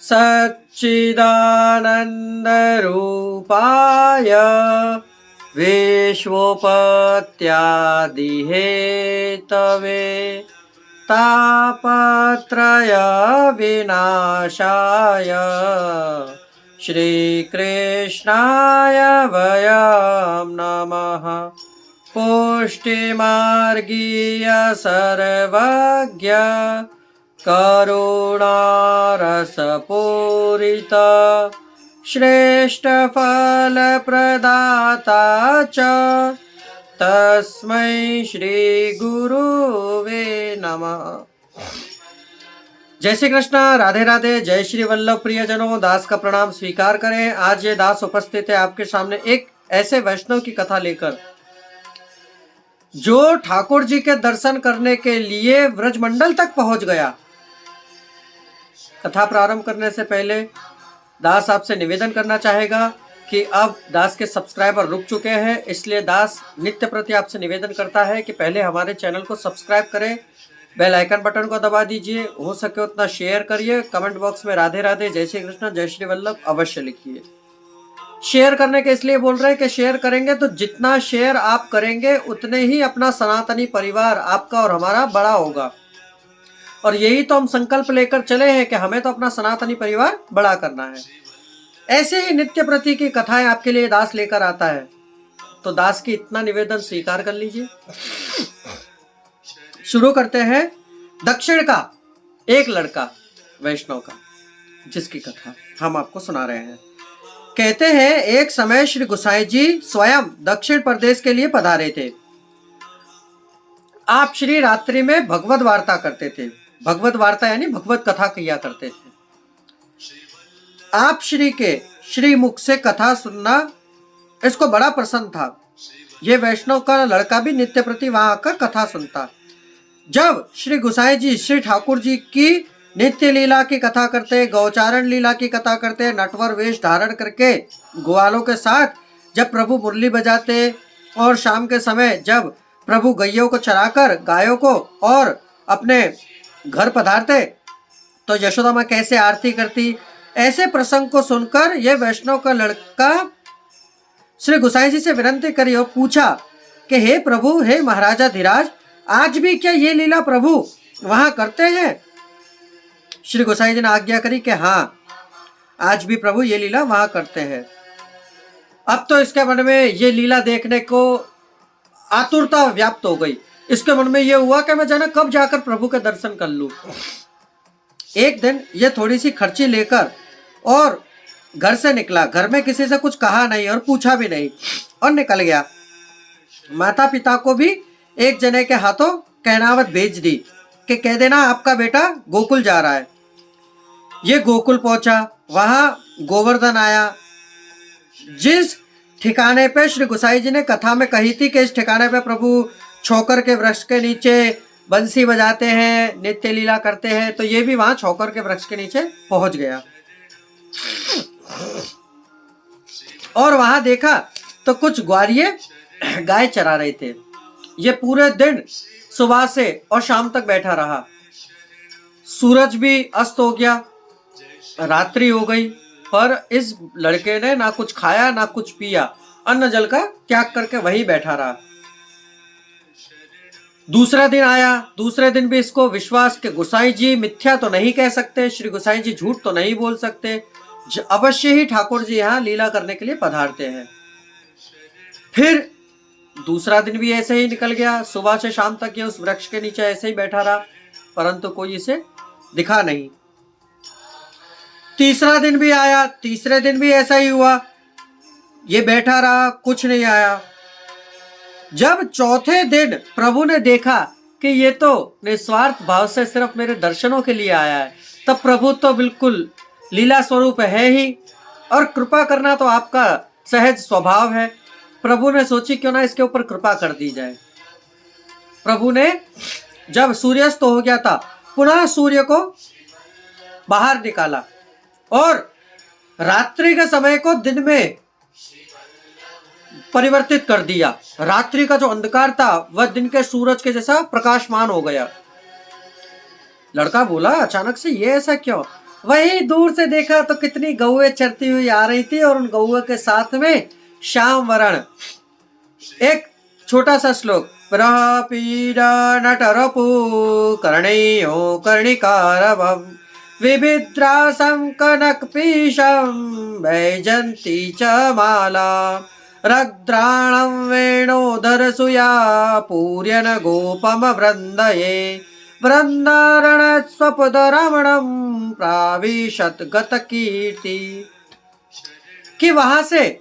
सच्चिदानन्दरूपाय विश्वोपत्यादिहेतवे तापत्रय विनाशाय श्रीकृष्णाय वयं नमः। पुष्टिमार्गीय सर्वज्ञ करुणारसपूरित श्रेष्ठ फलप्रदाता च तस्मै श्री गुरुवे नमः। जय श्री कृष्ण, राधे राधे। जय श्री वल्लभ प्रियजनों, दास का प्रणाम स्वीकार करें। आज ये दास उपस्थित है आपके सामने एक ऐसे वैष्णव की कथा लेकर जो ठाकुर जी के दर्शन करने के लिए व्रजमंडल तक पहुंच गया। कथा प्रारंभ करने से पहले दास आपसे निवेदन करना चाहेगा कि अब दास के सब्सक्राइबर रुक चुके हैं, इसलिए दास नित्य प्रति आपसे निवेदन करता है कि पहले हमारे चैनल को सब्सक्राइब करें, बेल आइकन बटन को दबा दीजिए, हो सके उतना शेयर करिए, कमेंट बॉक्स में राधे राधे, जय श्री कृष्ण, जय श्री वल्लभ अवश्य लिखिए। शेयर करने के इसलिए बोल रहे हैं कि शेयर करेंगे तो जितना शेयर आप करेंगे उतने ही अपना सनातनी परिवार आपका और हमारा बड़ा होगा। और यही तो हम संकल्प लेकर चले हैं कि हमें तो अपना सनातनी परिवार बड़ा करना है। ऐसे ही नित्य प्रति की कथाएं आपके लिए दास लेकर आता है, तो दास की इतना निवेदन स्वीकार कर लीजिए। शुरू करते हैं। दक्षिण का एक लड़का वैष्णव का, जिसकी कथा हम आपको सुना रहे हैं। कहते हैं एक समय श्री गोसाई जी स्वयं दक्षिण प्रदेश के लिए पधारे थे। आप श्री रात्रि में भगवत वार्ता करते थे। भगवत वार्ता यानी भगवत कथा किया करते थे। आप श्री के श्री मुख से कथा सुनना इसको बड़ा पसंद था। ये वैष्णव का लड़का भी नित्य प्रति वहां आकर कथा सुनता। जब श्री गोसाई जी श्री ठाकुर जी की नित्य लीला की कथा करते, गौचारण लीला की कथा करते, नटवर वेश धारण करके ग्वालों के साथ जब प्रभु मुरली बजाते, और शाम के समय जब प्रभु गैयों को चराकर गायों को और अपने घर पधारते तो यशोदा माँ कैसे आरती करती, ऐसे प्रसंग को सुनकर यह वैष्णव का लड़का श्री गोसाई जी से विनती करी और पूछा कि हे प्रभु, हे महाराजा धीराज, आज भी क्या ये लीला प्रभु वहां करते हैं? श्री गोसाई जी ने आज्ञा करी कि हाँ, आज भी प्रभु ये लीला वहां करते हैं। अब तो इसके मन में ये लीला देखने को आतुरता व्याप्त हो गई। इसके मन में ये हुआ कि मैं जाना कब जाकर प्रभु के दर्शन कर लूं। एक दिन ये थोड़ी सी खर्ची लेकर और घर से निकला। घर में किसी से कुछ कहा नहीं और पूछा भी नहीं और निकल गया। माता पिता को भी एक जने के हाथों कहनावत भेज दी कि कह देना आपका बेटा गोकुल जा रहा है। ये गोकुल पहुंचा। वहां गोवर्धन आया। जिस ठिकाने पे श्री गोसाई जी ने कथा में कही थी कि इस ठिकाने पे प्रभु छोकर के वृक्ष के नीचे बंसी बजाते हैं, नित्य लीला करते हैं, तो ये भी वहां छोकर के वृक्ष के नीचे पहुंच गया। और वहां देखा तो कुछ ग्वारिये गाय चरा रहे थे। ये पूरे दिन सुबह से और शाम तक बैठा रहा। सूरज भी अस्त हो गया, रात्रि हो गई, पर इस लड़के ने ना कुछ खाया ना कुछ पिया, अन्न जल का त्याग करके वहीं बैठा रहा। दूसरा दिन आया। दूसरे दिन भी इसको विश्वास के गोसाई जी मिथ्या तो नहीं कह सकते, श्री गोसाई जी झूठ तो नहीं बोल सकते, अवश्य ही ठाकुर जी यहाँ लीला करने के लिए पधारते हैं। फिर दूसरा दिन भी ऐसे ही निकल गया। सुबह से शाम तक ये उस वृक्ष के नीचे ऐसे ही बैठा रहा, परंतु कोई इसे दिखा नहीं। तीसरा दिन भी आया। तीसरे दिन भी ऐसा ही हुआ, ये बैठा रहा, कुछ नहीं आया। जब चौथे दिन प्रभु ने देखा कि ये तो निस्वार्थ भाव से सिर्फ मेरे दर्शनों के लिए आया है, तब प्रभु तो बिल्कुल लीला स्वरूप है ही, और कृपा करना तो आपका सहज स्वभाव है। प्रभु ने सोची क्यों ना इसके ऊपर कृपा कर दी जाए। प्रभु ने जब सूर्यास्त हो गया था, पुनः सूर्य को बाहर निकाला और रात्रि के समय को दिन में परिवर्तित कर दिया। रात्रि का जो अंधकार था वह दिन के सूरज के जैसा प्रकाशमान हो गया। लड़का बोला अचानक से ये ऐसा क्यों? वही दूर से देखा तो कितनी गौएं चरती हुई आ रही थी और उन गौओं के साथ में श्याम वरण। एक छोटा सा श्लोक। प्रपीडा नटरपु कर्णयो कर्णिकारवम् विभिद्रासं कनकपीशं वैजन्ती च माला रद्राणं वेणोदरसूया पूर्यन गोपम वृन्दये वृन्दारण स्वपदरमणं प्राविशत गत कीर्ति। कि वहां से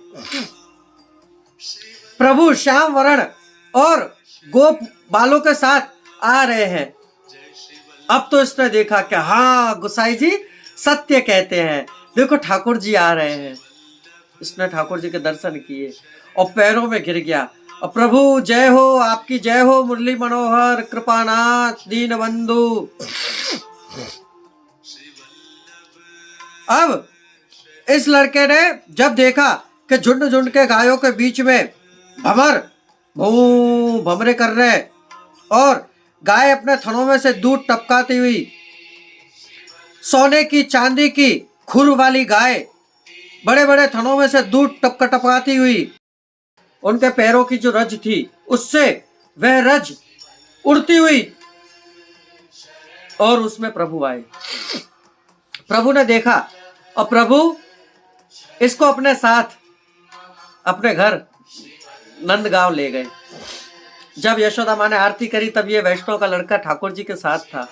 प्रभु श्याम वरण और गोप बालों के साथ आ रहे हैं। अब तो इसने देखा कि हाँ गुसाई जी सत्य कहते हैं, देखो ठाकुर जी आ रहे हैं। इसने ठाकुर जी के दर्शन किए और पैरों में गिर गया और प्रभु जय हो, आपकी जय हो, मुरली मनोहर कृपानाथ दीन बंधु। अब इस लड़के ने जब देखा कि झुंड झुंड के गायों के बीच में भमर भू भमरे कर रहे और गाय अपने थनों में से दूध टपकाती हुई, सोने की चांदी की खुर वाली गाय बड़े बड़े थनों में से दूध टपकाती हुई, उनके पैरों की जो रज थी उससे वह रज उड़ती हुई और उसमें प्रभु आए। प्रभु ने देखा और प्रभु इसको अपने साथ अपने घर नंदगांव ले गए। जब यशोदा माँ ने आरती करी तब ये वैष्णव का लड़का ठाकुर जी के साथ था।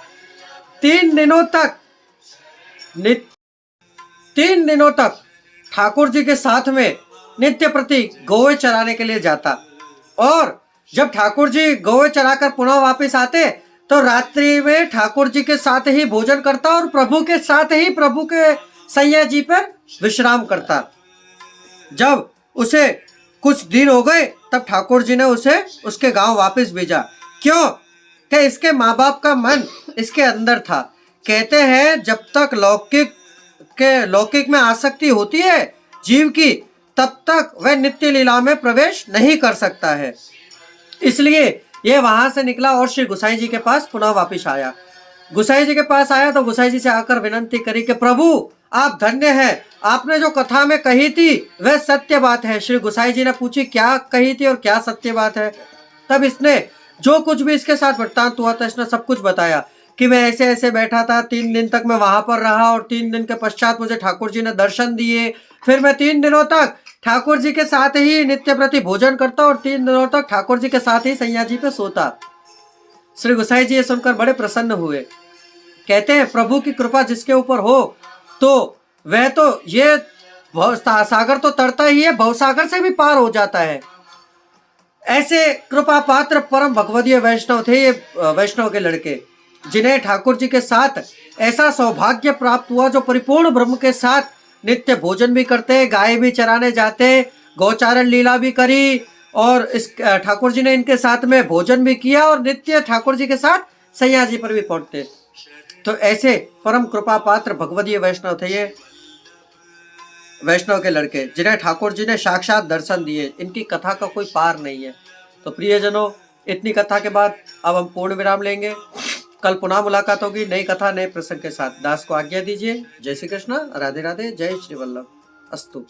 3 दिनों तक ठाकुर जी के साथ में नित्य प्रति गौएं चराने के लिए जाता और जब ठाकुर जी गौएं चराकर पुनः वापस आते तो रात्रि में ठाकुर जी के साथ ही भोजन करता और प्रभु के साथ ही प्रभु के सैया जी पर विश्राम करता। जब उसे कुछ दिन हो गए तब ठाकुर जी ने उसे उसके गांव वापस भेजा। क्यों? कि इसके माँ बाप का मन इसके अंदर था। कहते हैं जब तक लौकिक में आसक्ति होती है जीव की तब तक वह नित्य लीला में प्रवेश नहीं कर सकता है। इसलिए यह वहां से निकला और श्री गुसाई जी के पास पुनः वापिस आया। गुसाई जी के पास आया तो गुसाई जी से आकर विनंती करी कि प्रभु आप धन्य हैं, आपने जो कथा में कही थी वह सत्य बात है। श्री गुसाई जी ने पूछी क्या कही थी और क्या सत्य बात है। तब इसने जो कुछ भी इसके साथ वृत्तांत हुआ था इसने सब कुछ बताया कि मैं ऐसे ऐसे बैठा था, 3 दिन तक मैं वहां पर रहा और 3 दिन के पश्चात मुझे ठाकुर जी ने दर्शन दिए। फिर मैं 3 दिनों तक ठाकुर जी के साथ ही नित्य प्रति भोजन करता और 3 दिनों तक ठाकुर जी के साथ ही सैया जी पे सोता। श्री गुसाई जी ये सुनकर बड़े प्रसन्न हुए। कहते हैं प्रभु की कृपा जिसके ऊपर हो तो वह तो ये सागर तो तरता ही है, भवसागर से भी पार हो जाता है। ऐसे कृपा पात्र परम भगवदीय वैष्णव थे ये वैष्णव के लड़के, जिन्हें ठाकुर जी के साथ ऐसा सौभाग्य प्राप्त हुआ जो परिपूर्ण ब्रह्म के साथ नित्य भोजन भी करते, गाय भी चराने जाते, गौचारण लीला भी करी और इस ठाकुर जी ने इनके साथ में भोजन भी किया और नित्य ठाकुर जी के साथ सैया जी पर भी पहुंचते। तो ऐसे परम कृपा पात्र भगवदीय वैष्णव थे ये वैष्णव के लड़के, जिन्हें ठाकुर जी ने साक्षात दर्शन दिए। इनकी कथा का कोई पार नहीं है। तो प्रियजनों, इतनी कथा के बाद अब हम पूर्ण विराम लेंगे। कल पुनः मुलाकात होगी नई कथा नए प्रसंग के साथ। दास को आज्ञा दीजिए। जय श्री कृष्ण, राधे राधे, जय श्री वल्लभ। अस्तु।